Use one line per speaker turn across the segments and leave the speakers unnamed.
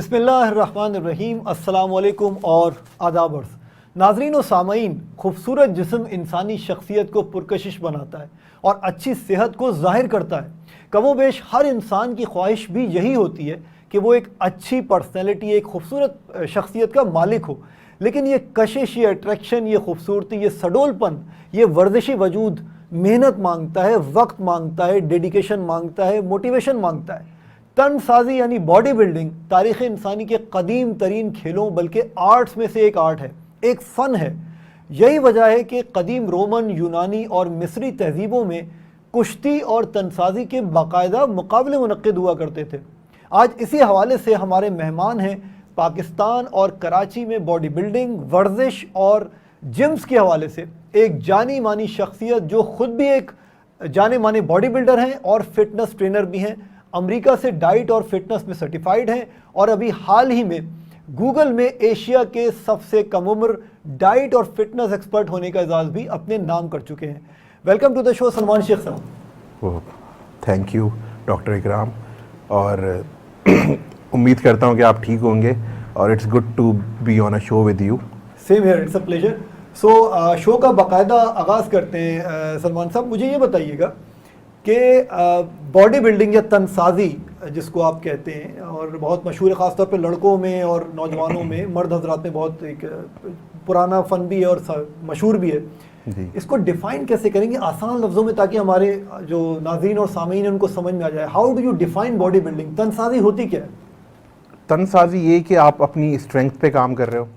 बिस्मिल्लाहिर्रहमानिर्रहीम, अस्सलाम वालेकुम और आदाब अर्ज़। नाज़रीन व सामईन, खूबसूरत जिस्म इंसानी शख्सियत को पुरकशिश बनाता है और अच्छी सेहत को ज़ाहिर करता है। कमोबेश हर इंसान की ख्वाहिश भी यही होती है कि वो एक अच्छी पर्सनैलिटी, एक खूबसूरत शख्सियत का मालिक हो। लेकिन ये कशिश, ये अट्रैक्शन, ये खूबसूरती, ये सडोलपन, ये वर्जिशी वजूद मेहनत मांगता है, वक्त मांगता है, डेडिकेशन मांगता है, मोटिवेशन मांगता है। तनसाजी यानी बॉडी बिल्डिंग तारीख़ इंसानी के कदीम तरीन खेलों बल्कि आर्ट्स में से एक आर्ट है, एक फ़न है। यही वजह है कि कदीम रोमन, यूनानी और मिस्री तहजीबों में कुश्ती और तनसाजी के बाकायदा मुकाबले मुनक्किद हुआ करते थे। आज इसी हवाले से हमारे मेहमान हैं पाकिस्तान और कराची में बॉडी बिल्डिंग, वर्जिश और जिम्स के हवाले से एक जानी मानी शख्सियत जो ख़ुद भी एक जाने माने बॉडी बिल्डर हैं और फिटनेस ट्रेनर भी हैं। अमेरिका से डाइट और फिटनेस में सर्टिफाइड हैं और अभी हाल ही में गूगल में एशिया के सबसे कम उम्र डाइट और फिटनेस एक्सपर्ट होने का एजाज़ भी अपने नाम कर चुके हैं। Welcome to the show Salman Shaikh साहब।
थैंक यू डॉक्टर इकराम, और उम्मीद करता हूँ कि आप ठीक होंगे और it's good to be on a show with you.
Same here, it's a pleasure. So show का बाकायदा आगाज़ करते हैं। सलमान साहब, मुझे ये बताइएगा कि बॉडी बिल्डिंग या तनसाजी जिसको आप कहते हैं और बहुत मशहूर है, ख़ासतौर पे लड़कों में और नौजवानों में, मर्द हजरात में बहुत एक पुराना फ़न भी है और मशहूर भी है जी। इसको डिफ़ाइन कैसे करेंगे आसान लफ्ज़ों में ताकि हमारे जो नाज़रीन और सामीन हैं उनको समझ में आ जाए? How do you define body building? तनसाजी होती क्या है?
तनसाजी ये कि आप अपनी स्ट्रेंथ पे काम कर रहे हो,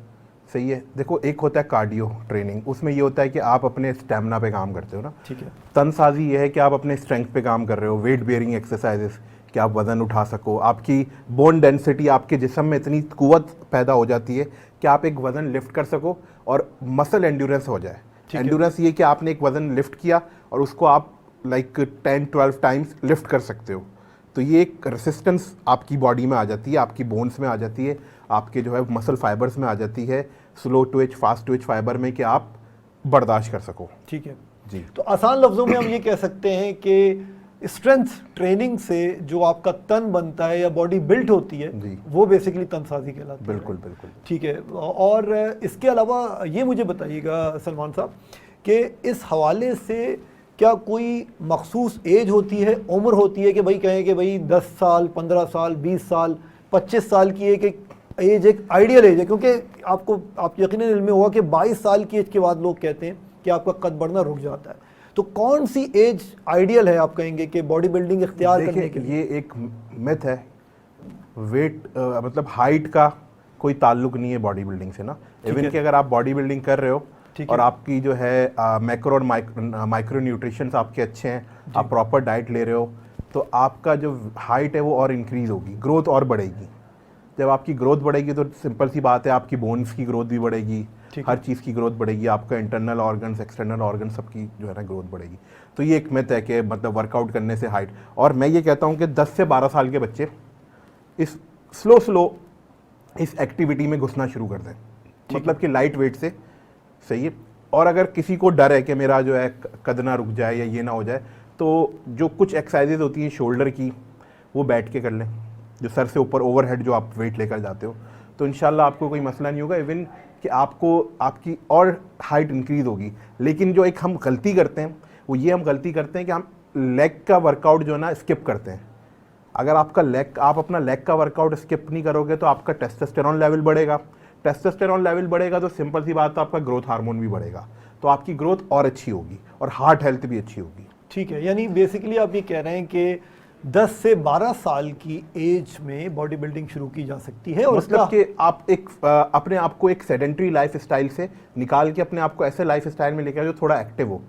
सही है। देखो, एक होता है कार्डियो ट्रेनिंग, उसमें ये होता है कि आप अपने स्टेमिना पे काम करते हो ना, ठीक है। तनसाजी ये है कि आप अपने स्ट्रेंथ पे काम कर रहे हो, वेट बेयरिंग एक्सरसाइजेस, कि आप वज़न उठा सको, आपकी बोन डेंसिटी, आपके जिस्म में इतनी कुव्वत पैदा हो जाती है कि आप एक वज़न लिफ्ट कर सको और मसल एंड्योरेंस हो जाए। एंड्योरेंस ये कि आपने एक वज़न लिफ्ट किया और उसको आप लाइक 10-12 टाइम्स लिफ्ट कर सकते हो। तो ये एक रेसिस्टेंस आपकी बॉडी में आ जाती है, आपकी बोन्स में आ जाती है, आपके जो है मसल फाइबर्स में आ जाती है, slow Twitch, fast Twitch fibre में, कि आप बर्दाश्त कर सको।
ठीक है
जी।
तो आसान लफ्ज़ों में हम ये कह सकते हैं कि स्ट्रेंथ ट्रेनिंग से जो आपका तन बनता है या बॉडी बिल्ट होती है वो बेसिकली तनसाजी कहलाती है।
बिल्कुल बिल्कुल,
ठीक है। और इसके अलावा ये मुझे बताइएगा सलमान साहब कि इस हवाले से क्या कोई मखसूस एज होती है, उम्र होती है कि भाई कहें कि भाई 10 साल, 15 साल, 20 साल, 25 साल की एक एज एक आइडियल एज है? क्योंकि आप यकीनन इल्म में होगा कि 22 साल की एज के बाद लोग कहते हैं कि आपका कद बढ़ना रुक जाता है। तो कौन सी एज आइडियल है आप कहेंगे कि बॉडी बिल्डिंग इख्तियार करने के लिए?
ये एक मिथ है। वेट मतलब हाइट का कोई ताल्लुक नहीं है बॉडी बिल्डिंग से ना। इवन कि अगर आप बॉडी बिल्डिंग कर रहे हो और आपकी जो है मैक्रो और माइक्रो न्यूट्रिशंस आपके अच्छे हैं, आप प्रॉपर डाइट ले रहे हो, तो आपका जो हाइट है वो और इंक्रीज़ होगी, ग्रोथ और बढ़ेगी। जब आपकी ग्रोथ बढ़ेगी तो सिंपल सी बात है, आपकी बोन्स की ग्रोथ भी बढ़ेगी, हर चीज़ की ग्रोथ बढ़ेगी, आपका इंटरनल ऑर्गन्स, एक्सटर्नल ऑर्गन सबकी जो है ना ग्रोथ बढ़ेगी। तो ये एक मिथ है कि मतलब वर्कआउट करने से हाइट। और मैं ये कहता हूँ कि 10 से 12 साल के बच्चे इस स्लो इस एक्टिविटी में घुसना शुरू कर दें, मतलब कि लाइट वेट से, सही है। और अगर किसी को डर है कि मेरा जो है कद ना रुक जाए या ये ना हो जाए, तो जो कुछ एक्सरसाइजेज होती हैं शोल्डर की, वो बैठ के कर लें, जो सर से ऊपर ओवरहेड जो आप वेट लेकर जाते हो, तो इंशाल्लाह आपको कोई मसला नहीं होगा। इवन कि आपकी और हाइट इंक्रीज़ होगी। लेकिन जो एक हम गलती करते हैं वो ये हम गलती करते हैं कि हम लेग का वर्कआउट जो है ना स्किप करते हैं। अगर आप अपना लेग का वर्कआउट स्किप नहीं करोगे तो आपका टेस्टोस्टेरोन लेवल बढ़ेगा। टेस्टोस्टेरोन लेवल बढ़ेगा तो सिंपल सी बात है, आपका ग्रोथ हार्मोन भी बढ़ेगा, तो आपकी ग्रोथ और अच्छी होगी और हार्ट हेल्थ भी अच्छी होगी।
ठीक है, यानी बेसिकली आप ये कह रहे हैं कि 10 से 12 साल की एज में बॉडी बिल्डिंग शुरू की जा सकती है। और
मतलब कि आप अपने आप को एक सेडेंटरी लाइफ स्टाइल से निकाल के अपने आप को ऐसे लाइफ स्टाइल में लेकर जो थोड़ा एक्टिव हो।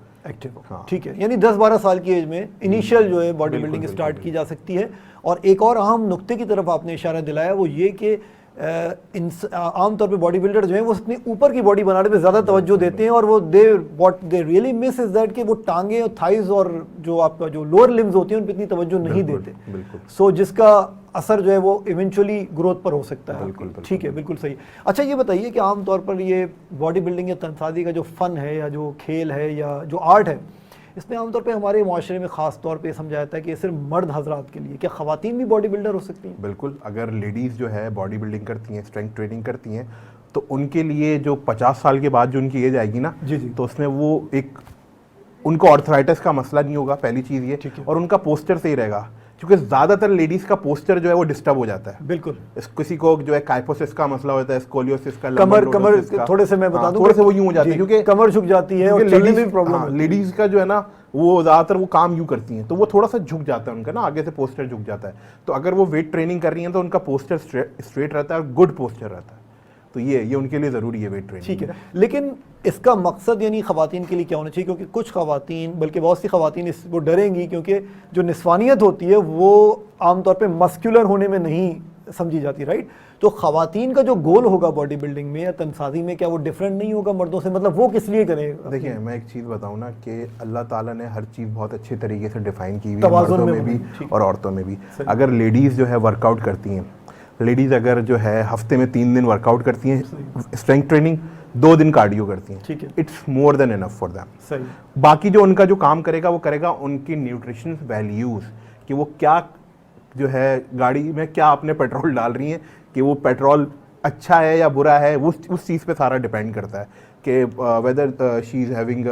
हाँ। ठीक है, यानी 10-12 साल की एज में इनिशियल जो है बॉडी बिल्डिंग स्टार्ट की जा सकती है। और एक और अहम नुक्ते की तरफ आपने इशारा दिलाया, वो ये कि आमतौर पे बॉडी बिल्डर जो है वो अपने ऊपर की बॉडी बनाने पे ज़्यादा तवज्जो देते हैं और वो what they really miss is that कि वो टांगे और थाइज और जो आपका जो लोअर लिम्स होती हैं उन पर इतनी तवज्जो नहीं देते। सो जिसका असर जो है वो इवेंचुअली ग्रोथ पर हो सकता है। ठीक है, बिल्कुल सही। अच्छा, ये बताइए कि आमतौर पर ये बॉडी बिल्डिंग या तनसाजी का जो फ़न है या जो खेल है या जो आर्ट है, इसमें आमतौर पे हमारे माशरे में ख़ास तौर पे समझा जाता है कि ये सिर्फ मर्द हजरात के लिए, क्या ख़वातीन भी बॉडी बिल्डर हो सकती हैं?
बिल्कुल, अगर लेडीज़ जो है बॉडी बिल्डिंग करती हैं, स्ट्रेंथ ट्रेनिंग करती हैं, तो उनके लिए जो 50 साल के बाद जो उनकी एज आएगी ना,
जी जी,
तो उसमें वो एक उनको आर्थराइटिस का मसला नहीं होगा, पहली चीज़ ये, और उनका पोस्चर सही रहेगा, क्योंकि ज़्यादातर लेडीज़ का पोस्चर जो है वो डिस्टर्ब हो जाता है।
बिल्कुल,
किसी को जो है काइफोसिस का मसला होता है, स्कोलियोसिस का,
कमर थोड़े से मैं बता दूं,
थोड़े से वो यूं हो जाते हैं क्योंकि
कमर झुक जाती है और चलने में भी प्रॉब्लम।
लेडीज़ का जो है ना वो ज़्यादातर वो काम यूं करती हैं, तो वो थोड़ा सा झुक जाता है उनका ना, आगे से पोस्चर झुक जाता है। तो अगर वो वेट ट्रेनिंग कर रही हैं तो उनका पोस्चर स्ट्रेट रहता है और गुड पोस्चर रहता है। तो ये उनके लिए ज़रूरी है वेट ट्रेनिंग।
ठीक है, लेकिन इसका मकसद यानी ख़वातीन के लिए क्या होना चाहिए? क्योंकि कुछ ख़वातीन, बल्कि बहुत सी ख़वातीन वो डरेंगी, क्योंकि जो निस्वानियत होती है वो आमतौर पे मस्कुलर होने में नहीं समझी जाती, राइट? तो ख़वातीन का जो गोल होगा बॉडी बिल्डिंग में या तनसाजी में, क्या वो डिफरेंट नहीं होगा मर्दों से? मतलब वो किस लिए करें?
देखिए, मैं एक चीज़ बताऊँ ना कि अल्लाह ताला ने हर चीज़ बहुत अच्छे तरीके से डिफ़ाइन की हुई है, मर्दों में भी और औरतों में भी। अगर लेडीज़ जो है वर्कआउट करती हैं, लेडीज़ अगर जो है हफ्ते में 3 दिन वर्कआउट करती हैं स्ट्रेंथ ट्रेनिंग, 2 दिन कार्डियो करती हैं,
ठीक है,
it's more than enough for them.
सही।
बाकी जो उनका जो काम करेगा वो करेगा उनकी न्यूट्रिशन वैल्यूज़, कि वो क्या जो है गाड़ी में क्या अपने पेट्रोल डाल रही हैं, कि वो पेट्रोल अच्छा है या बुरा है, उस चीज़ पे सारा डिपेंड करता है कि whether she is having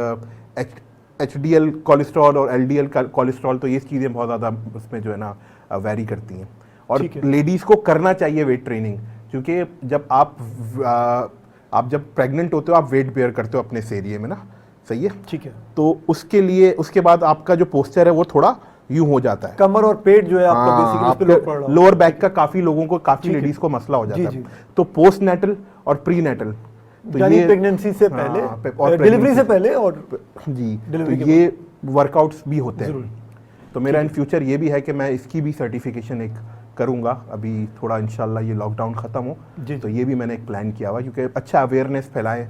HDL cholesterol और LDL कोलेस्ट्रॉल। तो ये चीज़ें बहुत ज़्यादा उसमें जो है ना वेरी करती हैं। और लेडीज़ को करना चाहिए वेट ट्रेनिंग, क्योंकि जब आप जब प्रेग्नेंट होते हो आप वेट बेयर करते हो अपने इस एरिया में ना, सही है,
ठीक है।
तो उसके लिए उसके बाद आपका जो पोस्चर है वो थोड़ा यूं हो जाता है,
कमर और पेट जो है आपका बेसिकली उस पे लोड पड़ रहा है।
लोअर बैक का काफ़ी लोगों को, काफ़ी लेडीज को मसला हो जाता है। तो पोस्ट नेटल और प्री नेटल, तो ये
प्रेगनेंसी से पहले और डिलीवरी से पहले और
जी, तो ये वर्कआउट्स भी होते हैं। तो मेरा इन फ्यूचर ये भी है कि मैं इसकी भी सर्टिफिकेशन एक करूंगा, अभी थोड़ा इंशाल्लाह ये लॉकडाउन ख़त्म हो तो ये भी मैंने एक प्लान किया हुआ, क्योंकि अच्छा अवेयरनेस फैलाएं,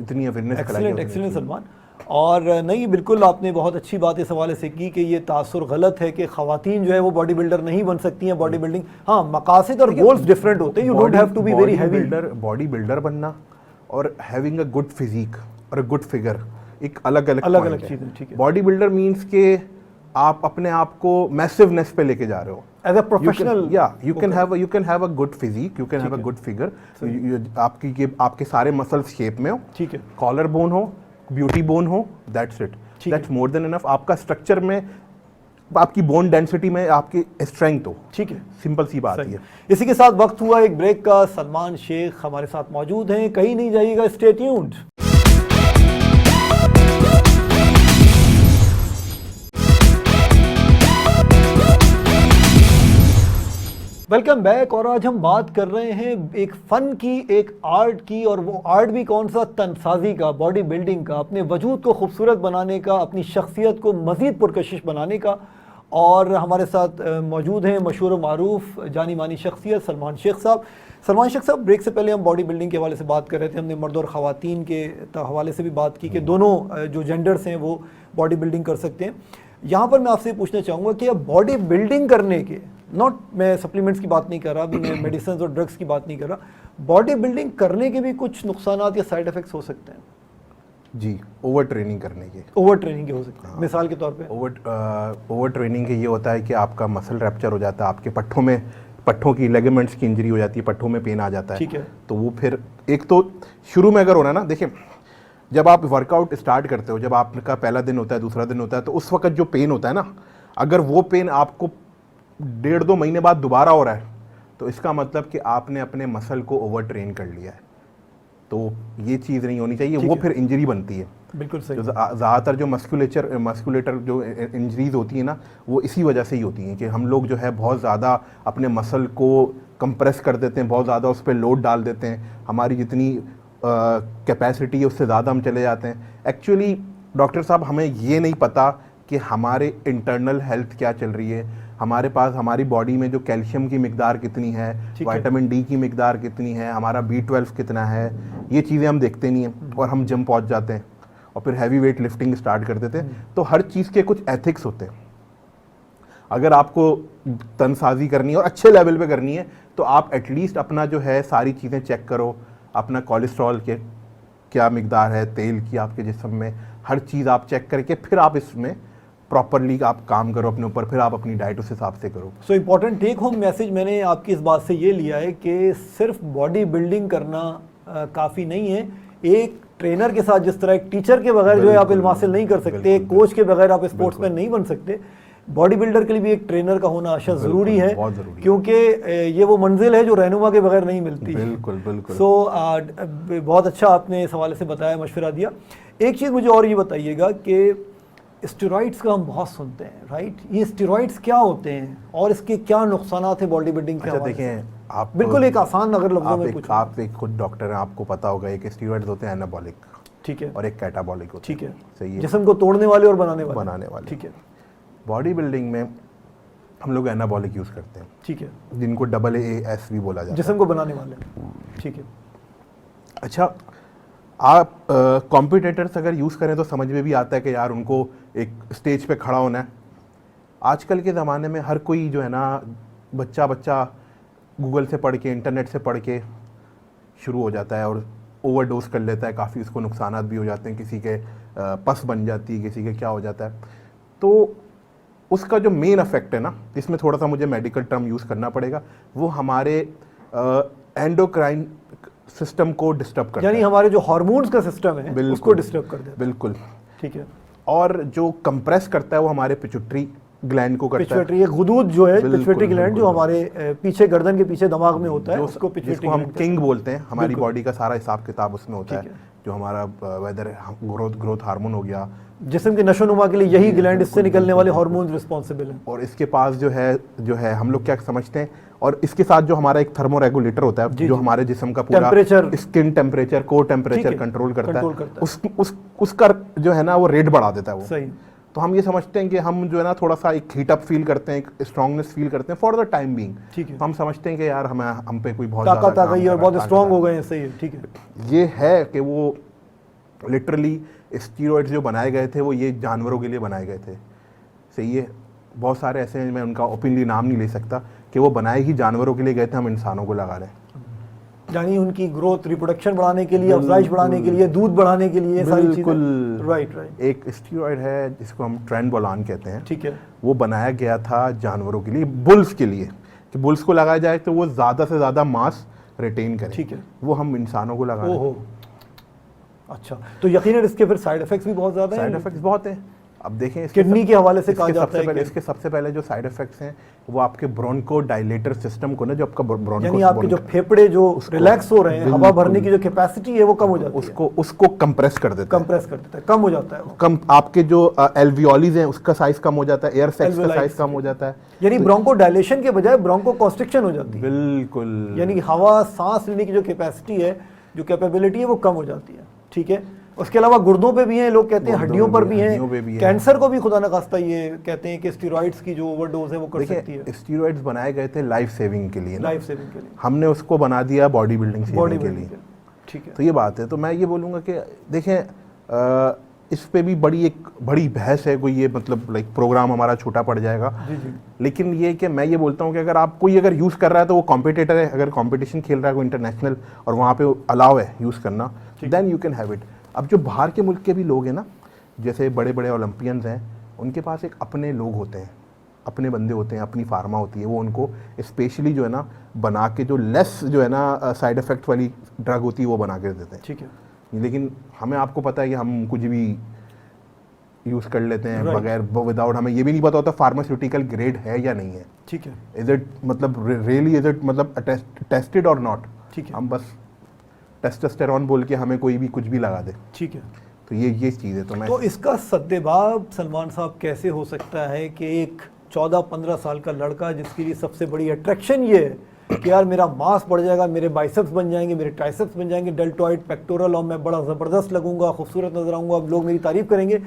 इतनी अवेयरनेस फैलाई।
एक्सीलेंट सलमान। और नहीं, बिल्कुल आपने बहुत अच्छी बात इस हवाले से की कि ये तासुर गलत है कि ख़वातीन जो है वो बॉडी बिल्डर नहीं बन सकती हैं। बॉडी बिल्डिंग, हाँ, मकासद और गोल्स डिफरेंट होते हैं। You don't have to be very heavy.
Body builder बनना और हैविंग अ गुड फिजिक और अ गुड फिगर एक अलग
चीज़ है।
बॉडी बिल्डर मीन्स के आप अपने आप को मैसिवनेस पे लेके जा रहे हो
as a professional.
You can have a good physique, you can have a good figure, आपके सारे मसल्स शेप में हो,
ठीक है,
कॉलर बोन हो, ब्यूटी बोन हो, that's it, that's more than enough. आपका स्ट्रक्चर में, आपकी बोन डेंसिटी में आपकी स्ट्रेंथ हो,
ठीक है,
सिंपल सी बात है।
इसी के साथ वक्त हुआ एक ब्रेक का। सलमान शेख हमारे साथ मौजूद हैं, कहीं नहीं जाइएगा, स्टे ट्यून्ड। Welcome back. और आज हम बात कर रहे हैं एक फ़न की, एक आर्ट की, और वो आर्ट भी कौन सा? तनसाजी का, बॉडी बिल्डिंग का, अपने वजूद को खूबसूरत बनाने का, अपनी शख्सियत को मज़ीद पुरकशिश बनाने का। और हमारे साथ मौजूद हैं मशहूर व मारूफ जानी मानी शख्सियत सलमान शेख साहब। सलमान शेख साहब, ब्रेक से पहले हम बॉडी बिल्डिंग के हवाले से बात कर रहे थे। हमने मर्द और ख़वातीन के हवाले से भी बात की कि दोनों जो जेंडर्स हैं वो बॉडी बिल्डिंग कर सकते हैं। यहाँ पर मैं आपसे पूछना चाहूँगा कि अब बॉडी बिल्डिंग करने के, नॉट, मैं सप्लीमेंट्स की बात नहीं कर रहा, अभी मैं मेडिसिन और ड्रग्स की बात नहीं कर रहा, बॉडी बिल्डिंग करने के भी कुछ नुकसानात या साइड इफ़ेक्ट्स हो सकते हैं?
जी, ओवर ट्रेनिंग करने के,
ओवर ट्रेनिंग के हो सकते हैं। मिसाल के तौर पे
ओवर ट्रेनिंग के ये होता है कि आपका मसल रैप्चर हो जाता है, आपके पट्ठों की लेगामेंट्स की इंजरी हो जाती है, पट्ठों में पेन आ जाता है।
ठीक है।
तो वो फिर एक तो शुरू में अगर होना ना, देखिए जब आप वर्कआउट स्टार्ट करते हो, जब आपका पहला दिन होता है, दूसरा दिन होता है, तो उस वक्त जो पेन होता है ना, अगर वो पेन आपको 1.5-2 महीने बाद दोबारा हो रहा है, तो इसका मतलब कि आपने अपने मसल को ओवर ट्रेन कर लिया है। तो ये चीज़ नहीं होनी चाहिए, वो फिर इंजरी बनती है।
बिल्कुल सही।
ज़्यादातर जो मस्कुलेटर जो इंजरीज होती है ना, वो इसी वजह से ही होती हैं कि हम लोग जो है बहुत ज़्यादा अपने मसल को कंप्रेस कर देते हैं, बहुत ज़्यादा उस पर लोड डाल देते हैं, हमारी जितनी कैपेसिटी है उससे ज़्यादा हम चले जाते हैं। एक्चुअली डॉक्टर साहब, हमें ये नहीं पता कि हमारे इंटरनल हेल्थ क्या चल रही है, हमारे पास हमारी बॉडी में जो कैल्शियम की मिकदार कितनी है, विटामिन डी की मिकदार कितनी है, हमारा B12 कितना है, ये चीज़ें हम देखते नहीं हैं और हम जिम पहुंच जाते हैं और फिर हैवी वेट लिफ्टिंग स्टार्ट कर देते हैं। तो हर चीज़ के कुछ एथिक्स होते हैं। अगर आपको तनसाजी करनी है और अच्छे लेवल पे करनी है, तो आप एटलीस्ट अपना जो है सारी चीज़ें चेक करो, अपना कोलेस्ट्रॉल क्या मिकदार है तेल की आपके जिस्म में, हर चीज़ आप चेक करके फिर आप इसमें प्रॉपरली आप काम करो अपने ऊपर, फिर आप अपनी डाइट उस हिसाब से करो।
So important take home message मैंने आपकी इस बात से ये लिया है कि सिर्फ बॉडी बिल्डिंग करना काफ़ी नहीं है। एक ट्रेनर के साथ जिस तरह एक टीचर के बगैर जो है आप इल्म हासिल नहीं कर सकते, एक कोच के बगैर आप स्पोर्ट्समैन नहीं बन सकते, बॉडी बिल्डर के लिए भी एक ट्रेनर का होना अशद ज़रूरी है, क्योंकि ये वो मंजिल है जो रहनुमा के बगैर नहीं मिलती।
बिल्कुल बिल्कुल।
सो बहुत अच्छा आपने इस हवाले से बताया, मशवरा दिया। एक चीज़ मुझे और ये बताइएगा कि स्टेरॉइड्स का हम बहुत सुनते हैं, राइट? ये स्टेरॉइड्स क्या होते हैं और इसके क्या नुकसानात हैं बॉडी बिल्डिंग के?
अच्छा देखें, आप
बिल्कुल एक आसान अगर लफ्ज़ों में पूछूं,
आप एक खुद डॉक्टर हैं, आपको पता होगा एक स्टेरॉइड्स होते हैं एनाबॉलिक,
ठीक है,
और एक कैटाबॉलिक होते हैं,
ठीक है,
सही है,
जिस्म को तोड़ने वाले और बनाने वाले, ठीक है।
बॉडी बिल्डिंग में हम लोग एनाबॉलिक यूज़ करते हैं,
ठीक है,
जिनको AAS भी बोला जाता है,
जिस्म को बनाने वाले, ठीक है।
अच्छा, आप कॉम्पिटिटर्स अगर यूज़ करें तो समझ में भी आता है कि यार उनको एक स्टेज पे खड़ा होना है। आजकल के ज़माने में हर कोई जो है ना, बच्चा गूगल से पढ़ के, इंटरनेट से पढ़ के शुरू हो जाता है और ओवरडोज कर लेता है, काफ़ी उसको नुकसानात भी हो जाते हैं, किसी के पस बन जाती है, किसी के क्या हो जाता है। तो उसका जो मेन इफेक्ट है ना, इसमें थोड़ा सा मुझे मेडिकल टर्म यूज़ करना पड़ेगा, वो हमारे एंडोक्राइन सिस्टम को डिस्टर्ब करता है,
यानी हमारे जो हार्मोन्स का सिस्टम है उसको डिस्टर्ब कर देता है।
बिल्कुल,
ठीक है।
और जो कंप्रेस करता है वो हमारे पिट्यूटरी ग्लैंड को करता है।
पिट्यूटरी एक गुदूद जो है, पिट्यूटरी ग्लैंड जो हमारे पीछे गर्दन के पीछे दिमाग में होता है, उसको पिट्यूटरी
हम किंग बोलते हैं। हमारी बॉडी का सारा हिसाब किताब उसमें होता है, जो हमारा वेदर ग्रोथ हार्मोन हो गया,
जिस्म के नशोनुमा के लिए यही ग्लैंड, इससे निकलने वाले हार्मोन्स रिस्पॉन्सिबल हैं।
और इसके पास जो है हम लोग क्या समझते हैं, और इसके साथ जो हमारा एक थर्मो रेगुलेटर होता है, जो हमारे जिस्म का पूरा skin temperature, core temperature control करता है, उसका जो है ना वो रेट बढ़ा देता है वो।
सही।
तो हम ये समझते हैं कि हम जो है ना थोड़ा सा एक हीट अप फील करते हैं, एक स्ट्रांगनेस फील करते हैं फॉर द टाइम बीइंग।
ठीक है।
हम समझते हैं कि यार हम पे कोई बहुत
ताकत आ गई है और बहुत स्ट्रांग हो गए हैं। सही है, ठीक है।
ये है कि वो लिटरली स्टीरॉइड्स जो बनाए गए थे वो ये जानवरों के लिए बनाए गए थे, सही है। बहुत सारे ऐसे हैं, मैं उनका ओपनली नाम नहीं ले सकता, कि वो बनाए ही जानवरों के लिए गए थे, हम इंसानों को लगा रहे हैं।
यानी उनकी ग्रोथ, रिप्रोडक्शन बढ़ाने के लिए, अफजाइश बढ़ाने के लिए, दूध बढ़ाने के लिए, सारी चीजें। राइट।
एक स्टीरॉइड है जिसको हम ट्रेनबोलोन कहते हैं,
ठीक है।
वो बनाया गया था जानवरों के लिए, बुल्स के लिए, कि बुल्स को लगाया जाए तो वो ज़्यादा से ज़्यादा मास रिटेन करें।
ठीक है।
वो हम इंसानों को लगा रहे हैं।
अच्छा, तो यकीनन इसके फिर साइड इफेक्ट्स भी बहुत ज़्यादा हैं।
साइड इफेक्ट्स बहुत हैं। अब देखें,
किडनी के हवाले से कहा जाता है,
इसके सबसे पहले जो साइड इफेक्ट्स हैं वो आपके ब्रोंको डायलेटर सिस्टम को ना, जो आपका ब्रोंको,
यानी आपके जो फेफड़े जो रिलैक्स हो रहे हैं, हवा भरने की जो कैपेसिटी है वो कम हो जाती है,
उसको कंप्रेस कर देता
है, कम हो जाता है वो।
कम, आपके जो एल्वियोलीज हैं उसका साइज कम हो जाता है, एयर सैक्स का साइज कम हो जाता है,
यानी ब्रोंको डायलेशन के बजाय ब्रोंको कॉन्स्ट्रिक्शन हो जाती है।
बिल्कुल,
यानी हवा सांस लेने की जो कैपेसिटी है, जो कैपेबिलिटी है, वो कम हो जाती है। ठीक है। उसके अलावा गुर्दों पे भी हैं, लोग कहते हैं हड्डियों पर भी हैं, कैंसर को भी खुदा न खास्ता ये कहते हैं कि स्टीरॉइड्स की जो ओवरडोज है वो कर सकती है।
स्टीरॉइड्स बनाए गए थे लाइफ सेविंग के लिए,
लाइफ सेविंग के लिए,
हमने उसको बना दिया बॉडी बिल्डिंग के लिए।
ठीक है।
तो ये बात है। तो मैं ये बोलूँगा कि देखें, इस पे भी एक बड़ी बहस है, कोई ये मतलब लाइक प्रोग्राम हमारा छोटा पड़ जाएगा।
जी।
लेकिन ये कि मैं ये बोलता हूँ कि अगर आप कोई यूज़ कर रहा है तो वो कॉम्पिटिटर है, अगर कॉम्पिटिशन खेल रहा है कोई इंटरनेशनल और वहाँ पे अलाउ है यूज़ करना, then you can have it. अब जो बाहर के मुल्क के भी लोग हैं ना, जैसे बड़े बड़े ओलंपियंस हैं, उनके पास एक अपने लोग होते हैं, अपने बंदे होते हैं, अपनी फार्मा होती है, वो उनको स्पेशली जो है ना बना के, जो लेस जो है ना साइड इफेक्ट वाली ड्रग होती है वो बना के देते हैं।
ठीक है।
लेकिन हमें, आपको पता है कि हम कुछ भी यूज़ कर लेते हैं बगैर, विदाउट, हमें ये भी नहीं पता होता फार्मास्यूटिकल ग्रेड है या नहीं है।
ठीक है।
इज इट मतलब रियली, इज इट मतलब टेस्टेड और नॉट।
ठीक है।
हम बस टेस्टोस्टेरोन बोल के हमें कोई भी कुछ भी लगा दे।
ठीक है।
तो ये चीज़ है। तो
इसका सद्देबाब सलमान साहब कैसे हो सकता है कि एक 14-15 साल का लड़का, जिसके लिए सबसे बड़ी अट्रैक्शन ये है कि यार मेरा मास बढ़ जाएगा, मेरे बाइसेप्स बन जाएंगे, मेरे ट्राइसेप्स बन जाएंगे, डेल्टॉइड, पेक्टोरल, और मैं बड़ा ज़बरदस्त लगूंगा, खूबसूरत नजर आऊँगा, अब लोग मेरी तारीफ़ करेंगे,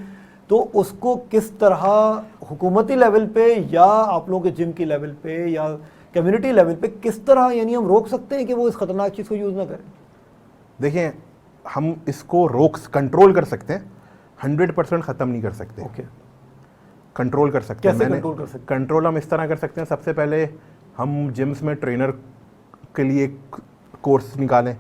तो उसको किस तरह हुकूमती लेवल पे या आप लोगों के जिम की लेवल पे या कम्युनिटी लेवल पे किस तरह यानी हम रोक सकते हैं कि वो इस खतरनाक चीज़ को यूज़ ना करें?
देखिए, हम इसको कंट्रोल कर सकते हैं, 100% ख़त्म नहीं कर सकते।
ओके।
कंट्रोल कर सकते हैं।
कैसे कंट्रोल कर सकते हैं?
कंट्रोल हम इस तरह कर सकते हैं, सबसे पहले हम जिम्स में ट्रेनर के लिए कोर्स निकालें,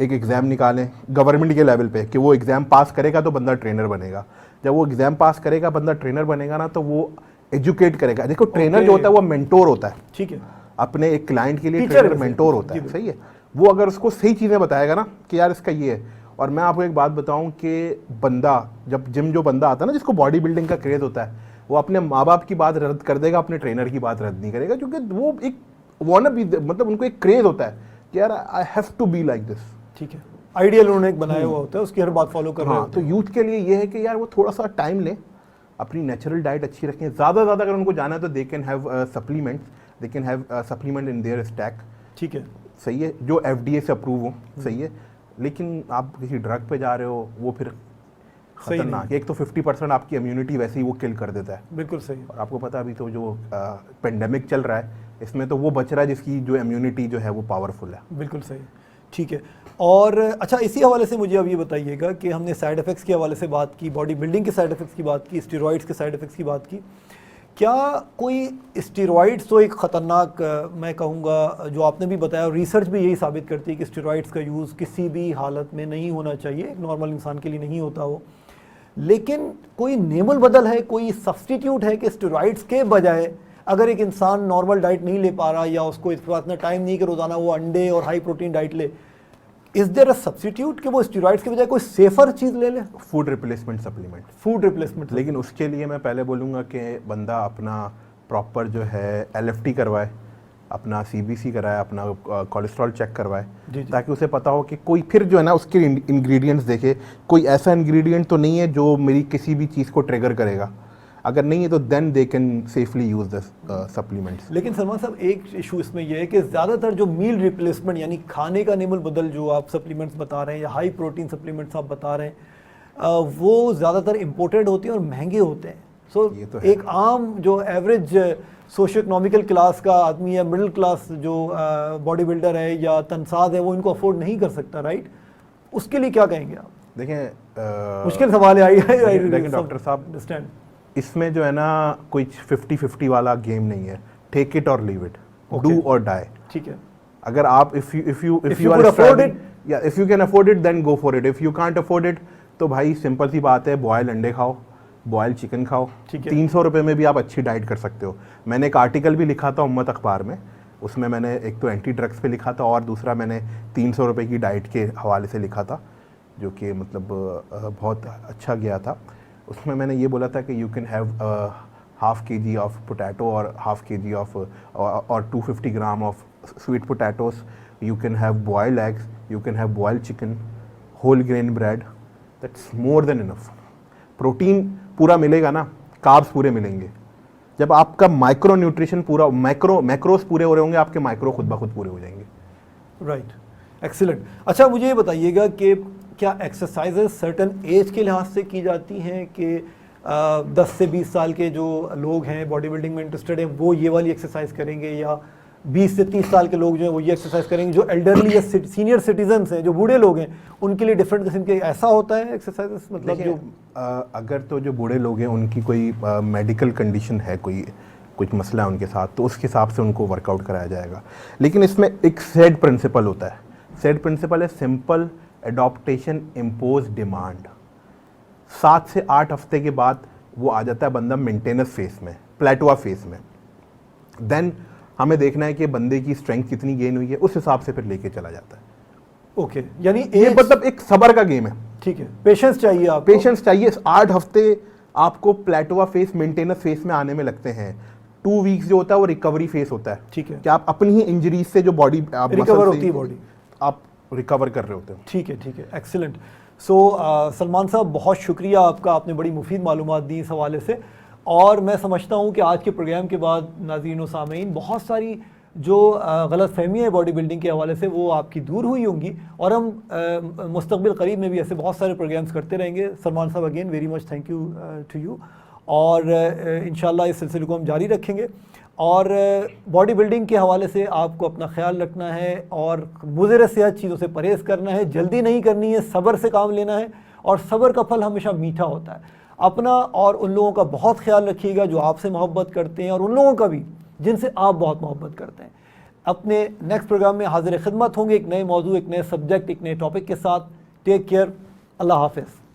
एक एग्ज़ाम निकालें गवर्नमेंट के लेवल पे कि वो एग्ज़ाम पास करेगा तो बंदा ट्रेनर बनेगा। जब वो एग्ज़ाम पास करेगा बंदा ट्रेनर बनेगा ना, तो वो एजुकेट करेगा। देखो ट्रेनर जो होता है वो मेंटोर होता है,
ठीक है,
अपने एक क्लाइंट के लिए
टीचर
ट्रेनर मेंटोर होता है, सही है। वो अगर उसको सही चीज़ें बताएगा ना कि यार इसका ये है। और मैं आपको एक बात बताऊं कि बंदा जब जिम जो बंदा आता है ना, जिसको बॉडी बिल्डिंग का क्रेज होता है, वो अपने माँ बाप की बात रद्द कर देगा, अपने ट्रेनर की बात रद्द नहीं करेगा, क्योंकि वो एक वांट बी, मतलब उनको एक क्रेज होता है कि यार I have to be like this.
ठीक है, आइडियल उन्होंने एक बनाया हुआ होता है, उसकी हर बात फॉलो कर रहे
हाँ,
होते
तो
हैं।
यूथ के लिए ये है कि यार वो थोड़ा सा टाइम लें, अपनी नेचुरल डाइट अच्छी रखें। ज़्यादा से ज़्यादा अगर उनको जाना है तो they can have supplements, they can have supplement in their stack,
ठीक है,
सही है, जो FDA से अप्रूव हो, सही है। लेकिन आप किसी ड्रग पे जा रहे हो, वो फिर
सही
खतरनाक है। एक तो 50% आपकी इम्यूनिटी वैसे ही वो किल कर देता है।
बिल्कुल सही।
और आपको पता है अभी तो जो पेंडेमिक चल रहा है, इसमें तो वो बच रहा है जिसकी जो इम्यूनिटी जो है वो पावरफुल है।
बिल्कुल सही, ठीक है। और अच्छा, इसी हवाले से मुझे अब ये बताइएगा कि हमने साइड इफ़ेक्ट्स के हवाले से बात की, बॉडी बिल्डिंग के साइड इफ़ेक्ट्स की बात की, स्टेरॉइड्स के साइड इफ़ेक्ट्स की बात की। क्या कोई स्टेरॉइड्स तो एक ख़तरनाक मैं कहूँगा, जो आपने भी बताया, रिसर्च भी यही साबित करती है कि स्टेरॉइड्स का यूज़ किसी भी हालत में नहीं होना चाहिए, एक नॉर्मल इंसान के लिए नहीं होता हो। लेकिन कोई नेमुल बदल है, कोई सब्सटीट्यूट है कि स्टेरॉइड्स के बजाय अगर एक इंसान नॉर्मल डाइट नहीं ले पा रहा, या उसको इस बात में टाइम नहीं कि रोज़ाना वो अंडे और हाई प्रोटीन डाइट ले, इज देयर अ सब्सटीट्यूट कि वो स्टेरॉइड्स के बजाय कोई सेफर चीज़ ले ले?
Food replacement supplement,
food replacement.
लेकिन उसके लिए मैं पहले बोलूँगा कि बंदा अपना प्रॉपर जो है LFT करवाए, अपना CBC कराए, अपना कोलेस्ट्रॉल चेक करवाए,
जी, जी।
ताकि उसे पता हो कि कोई फिर जो है ना उसके इंग्रेडिएंट्स देखे, कोई ऐसा इंग्रेडिएंट तो नहीं है जो मेरी किसी भी चीज़ को ट्रिगर करेगा। अगर नहीं है तो then they can safely use the supplements.
लेकिन सलमान साहब, एक इशू इसमें यह है कि ज़्यादातर जो मील रिप्लेसमेंट यानी खाने का नेमुल बदल जो आप सप्लीमेंट्स बता रहे हैं, या हाई प्रोटीन सप्लीमेंट्स आप बता रहे हैं, वो ज़्यादातर इम्पोर्टेड होते हैं और महंगे होते हैं। सो
ये तो है।
एक आम जो एवरेज सोशो इकोनॉमिकल क्लास का आदमी या मिडिल क्लास जो बॉडी बिल्डर है या तनसाद है, वो इनको अफोर्ड नहीं कर सकता, राइट? उसके लिए क्या कहेंगे आप?
देखें
मुश्किल सवाल है।
लेकिन डॉक्टर साहब,
अंडरस्टैंड,
इसमें जो है ना कोई 50-50 वाला गेम नहीं है। टेक इट और लीव इट, डू और डाई।
ठीक है।
अगर आप if you
could afford it,
या if you can afford it then go for it. If you can't afford it तो भाई सिंपल सी बात है, बॉयल अंडे खाओ, बॉयल चिकन खाओ।
ठीक है।
300 रुपये में भी आप अच्छी डाइट कर सकते हो। मैंने एक आर्टिकल भी लिखा था उम्मत अखबार में, उसमें मैंने एक तो एंटी ड्रग्स पे लिखा था और दूसरा मैंने 300 रुपये की डाइट के हवाले से लिखा था, जो कि मतलब बहुत अच्छा गया था। उसमें मैंने ये बोला था कि you can have half kg of potato और हाफ kg ऑफ और 250 gram of sweet potatoes. You can have boiled eggs, you can have boiled chicken, whole grain bread, that's more than enough. Protein पूरा मिलेगा ना, carbs पूरे मिलेंगे। जब आपका micro nutrition पूरा, मैक्रोस पूरे हो रहे होंगे, आपके माइक्रो खुद ब खुद पूरे हो जाएंगे।
Right, excellent. अच्छा, मुझे ये बताइएगा कि क्या एक्सरसाइजेस सर्टन एज के लिहाज से की जाती हैं कि 10 से 20 साल के जो लोग हैं बॉडी बिल्डिंग में इंटरेस्टेड हैं वो ये वाली एक्सरसाइज करेंगे, या 20 से 30 साल के लोग जो हैं वो ये एक्सरसाइज करेंगे? जो एल्डरली या सीनियर सिटीजन्स हैं, जो बूढ़े लोग हैं, उनके लिए डिफरेंट किस्म के ऐसा होता है एक्सरसाइजेस? मतलब जो
अगर तो जो बूढ़े लोग हैं उनकी कोई मेडिकल कंडीशन है, कोई कुछ मसला है उनके साथ, तो उसके हिसाब से उनको वर्कआउट कराया जाएगा। लेकिन इसमें एक सेट प्रिंसिपल होता है। सेट प्रिंसिपल है सिंपल एडॉप्टेशन इम्पोज डिमांड। 7 से 8 हफ्ते के बाद वो आ जाता है बंदा मेंटेनेंस फेज में, प्लेटुआ फेज में। देन हमें देखना है कि बंदे की स्ट्रेंथ कितनी गेन हुई है, उस हिसाब से फिर लेके चला जाता है।
ओके, यानी
ये मतलब एक सबर का गेम है।
ठीक है, पेशेंस चाहिए आपको।
पेशेंस चाहिए। 8 हफ्ते आपको प्लेटुआ फेज, मेंटेनेंस फेज में आने में लगते हैं। 2 वीक्स जो होता है वो रिकवरी फेज होता है।
ठीक है,
कि आप अपनी ही इंजरीज से जो बॉडी
रिकवर होती है बॉडी,
आप रिकवर कर रहे होते हो।
ठीक है, ठीक है, एक्सीलेंट। सो सलमान साहब, बहुत शुक्रिया आपका, आपने बड़ी मुफीद मालूमात दी इस हवाले से। और मैं समझता हूँ कि आज के प्रोग्राम के बाद नाज़रीन व सामीन बहुत सारी जो गलत फहमी है बॉडी बिल्डिंग के हवाले से वो आपकी दूर हुई होंगी, और हम मुस्तक़बिल करीब में भी ऐसे बहुत सारे प्रोग्राम्स करते रहेंगे। सलमान साहब, again very much thank you to you, और इंशाल्लाह इस सिलसिले को हम जारी रखेंगे। और बॉडी बिल्डिंग के हवाले से आपको अपना ख्याल रखना है और मुज़र सेहत चीज़ों से परहेज़ करना है, जल्दी नहीं करनी है, सब्र से काम लेना है, और सब्र का फल हमेशा मीठा होता है। अपना और उन लोगों का बहुत ख्याल रखिएगा जो आपसे मोहब्बत करते हैं, और उन लोगों का भी जिनसे आप बहुत मोहब्बत करते हैं। अपने नेक्स्ट प्रोग्राम में हाजिर खिदमत होंगे एक नए मौजू, एक नए सब्जेक्ट, एक नए टॉपिक के साथ। टेक केयर, अल्लाह हाफिज़।